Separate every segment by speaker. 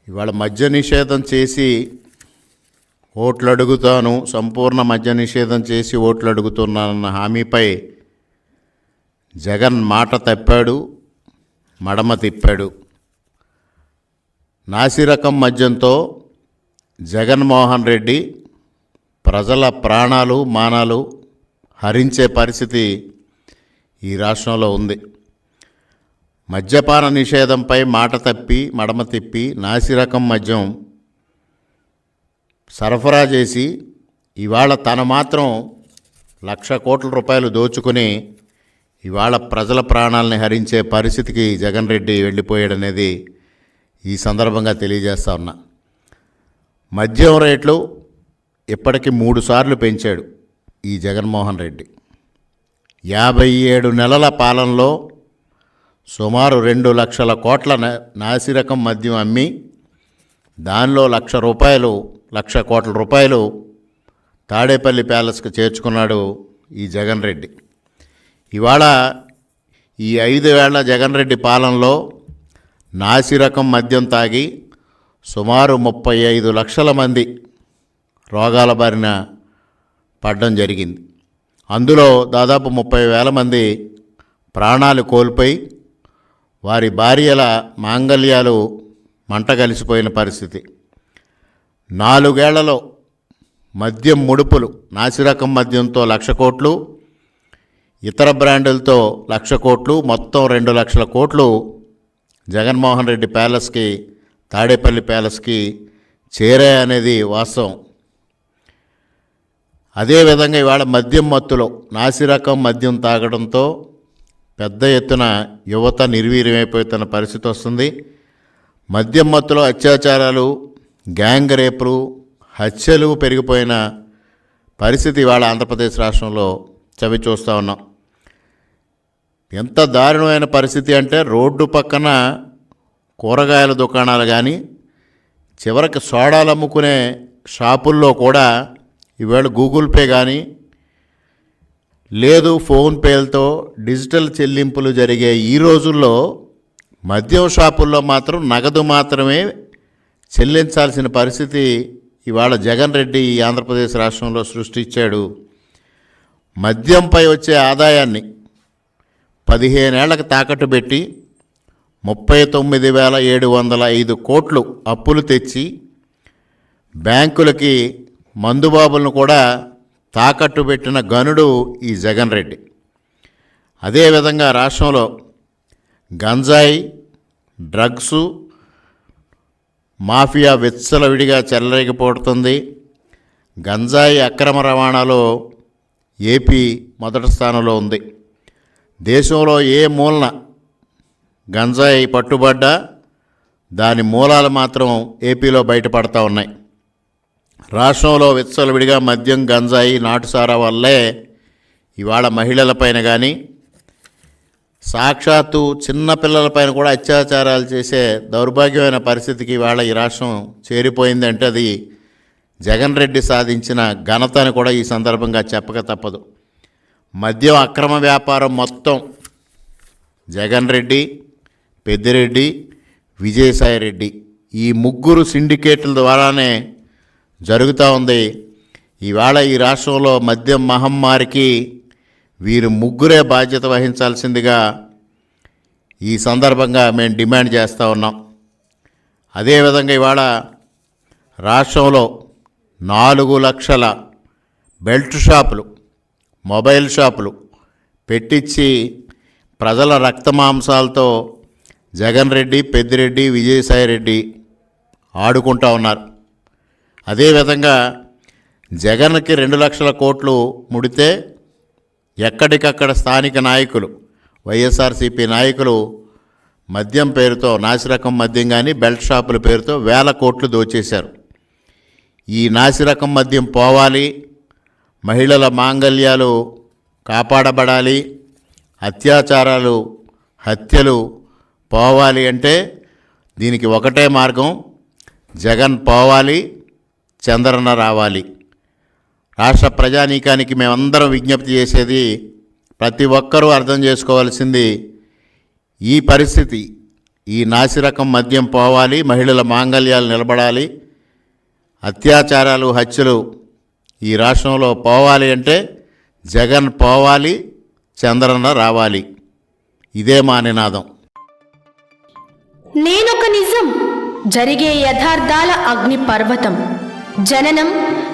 Speaker 1: ఇవాళ మద్య నిషేధం చేసి ఓట్లు అడుగుతాను, సంపూర్ణ మద్య నిషేధం చేసి ఓట్లు అడుగుతున్నానన్న హామీపై జగన్ మాట తప్పాడు, మడమ తిప్పాడు. నాసిరకం మద్యంతో జగన్మోహన్ రెడ్డి ప్రజల ప్రాణాలు మానాలు హరించే పరిస్థితి ఈ రాష్ట్రంలో ఉంది. మద్యపాన నిషేధంపై మాట తప్పి మడమ తిప్పి నాసిరకం మద్యం సరఫరా చేసి ఇవాళ తన మాత్రం 1,00,000 కోట్ల రూపాయలు దోచుకుని ఇవాళ ప్రజల ప్రాణాలని హరించే పరిస్థితికి జగన్ రెడ్డి వెళ్ళిపోయాడనేది ఈ సందర్భంగా తెలియజేస్తా ఉన్నా. మద్యం రేట్లు ఇప్పటికి 3 సార్లు పెంచాడు ఈ జగన్మోహన్ రెడ్డి. 57 నెలల పాలనలో సుమారు 2,00,000 కోట్ల నాసిరకం మద్యం అమ్మి దానిలో 1,00,000 కోట్ల రూపాయలు తాడేపల్లి ప్యాలెస్కి చేర్చుకున్నాడు ఈ జగన్ రెడ్డి. ఇవాళ ఈ 5 ఏళ్ల జగన్ రెడ్డి పాలనలో నాసిరకం మద్యం తాగి సుమారు 35 లక్షల మంది రోగాల బారిన పడడం జరిగింది. అందులో దాదాపు 30,000 మంది ప్రాణాలు కోల్పోయి వారి భార్యల మాంగల్యాలు మంట కలిసిపోయిన పరిస్థితి. 4 ఏళ్లలో మద్యం ముడుపులు నాసిరకం మద్యంతో 1,00,000 కోట్లు, ఇతర బ్రాండులతో 1,00,000 కోట్లు, మొత్తం 2,00,000 కోట్లు జగన్మోహన్ రెడ్డి ప్యాలెస్కి, తాడేపల్లి ప్యాలెస్కి చేరాయనేది వాస్తవం. అదేవిధంగా ఇవాళ మద్యం మత్తులో నాసిరకం మద్యం తాగడంతో పెద్ద ఎత్తున యువత నిర్వీర్యమైపోతున్న పరిస్థితి వస్తుంది. మద్యం మత్తులో అత్యాచారాలు, గ్యాంగ్ రేపులు, హత్యలు పెరిగిపోయిన పరిస్థితి ఇవాళ ఆంధ్రప్రదేశ్ రాష్ట్రంలో చవి చూస్తూ ఉన్నాం. ఎంత దారుణమైన పరిస్థితి అంటే రోడ్డు పక్కన కూరగాయల దుకాణాలు కానీ, చివరికి సోడాలు అమ్ముకునే షాపుల్లో కూడా ఈవేళ గూగుల్ పే కానీ లేదు ఫోన్పేలతో డిజిటల్ చెల్లింపులు జరిగే ఈ రోజుల్లో మద్యం షాపుల్లో మాత్రం నగదు మాత్రమే చెల్లించాల్సిన పరిస్థితి ఇవాళ జగన్ రెడ్డి ఈ ఆంధ్రప్రదేశ్ రాష్ట్రంలో సృష్టించాడు. మద్యంపై వచ్చే ఆదాయాన్ని 15 ఏళ్లకు తాకట్టు పెట్టి 39,705 కోట్లు అప్పులు తెచ్చి బ్యాంకులకి మందుబాబులను కూడా తాకట్టు పెట్టిన గనుడు ఈ జగన్ రెడ్డి. అదేవిధంగా రాష్ట్రంలో గంజాయి, డ్రగ్సు మాఫియా విచ్చలవిడిగా చెలరేగిపోతుంది. గంజాయి అక్రమ రవాణాలో ఏపీ మొదటి స్థానంలో ఉంది. దేశంలో ఏ మూలన గంజాయి పట్టుబడ్డా దాని మూలాలు మాత్రం ఏపీలో బయటపడతా ఉన్నాయి. రాష్ట్రంలో విచ్చలవిడిగా మద్యం, గంజాయి, నాటుసారా వల్లే ఇవాళ మహిళలపైన కానీ సాక్షాత్తు చిన్నపిల్లలపైన కూడా అత్యాచారాలు చేసే దౌర్భాగ్యమైన పరిస్థితికి ఇవాళ ఈ రాష్ట్రం చేరిపోయిందంటే అది జగన్ రెడ్డి సాధించిన ఘనత అని కూడా ఈ సందర్భంగా చెప్పక తప్పదు. మద్యం అక్రమ వ్యాపారం మొత్తం జగన్ రెడ్డి, పెద్దిరెడ్డి, విజయసాయిరెడ్డి ఈ ముగ్గురు సిండికేట్ల ద్వారానే జరుగుతూ ఉంది. ఇవాళ ఈ రాష్ట్రంలో మద్యం మహమ్మారికి వీరు ముగ్గురే బాధ్యత వహించాల్సిందిగా ఈ సందర్భంగా మేము డిమాండ్ చేస్తూ ఉన్నాం. అదేవిధంగా ఇవాళ రాష్ట్రంలో 4 లక్షల బెల్ట్ షాపులు, మొబైల్ షాపులు పెట్టించి ప్రజల రక్తమాంసాలతో జగన్ రెడ్డి, పెద్దిరెడ్డి, విజయసాయిరెడ్డి ఆడుకుంటూ ఉన్నారు. అదేవిధంగా జగన్కి 2,00,000 కోట్లు ముడితే ఎక్కడికక్కడ స్థానిక నాయకులు, వైఎస్ఆర్సీపీ నాయకులు మద్యం పేరుతో, నాసిరకం మద్యం కానీ బెల్ట్ షాపుల పేరుతో 1,000 కోట్లు దోచేశారు. ఈ నాసిరకం మద్యం పోవాలి, మహిళల మాంగల్యాలు కాపాడబడాలి, అత్యాచారాలు, హత్యలు పోవాలి అంటే దీనికి ఒకటే మార్గం, జగన్ పోవాలి, చంద్రన్న రావాలి. రాష్ట్ర ప్రజానీకానికి మేమందరం విజ్ఞప్తి చేసేది, ప్రతి ఒక్కరూ అర్థం చేసుకోవాల్సింది ఈ పరిస్థితి ఈ నాసిరకం మద్యం పోవాలి, మహిళల మాంగళ్యాలు నిలబడాలి, అత్యాచారాలు హత్యలు ఈ రాష్ట్రంలో పోవాలి అంటే జగన్ పోవాలి, చంద్రన్న రావాలి. ఇదే మా నినాదం.
Speaker 2: నేనొక నిజం, జరిగే యథార్థాల అగ్ని పర్వతం, జననం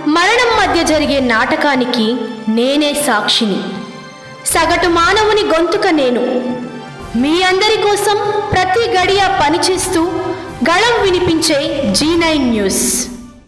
Speaker 2: మరణం మధ్య జరిగే నాటకానికి నేనే సాక్షిని. సగటు మానవుని గొంతుక నేను. మీ అందరి కోసం ప్రతి గడియ పనిచేస్తూ గళం వినిపించే G9 న్యూస్.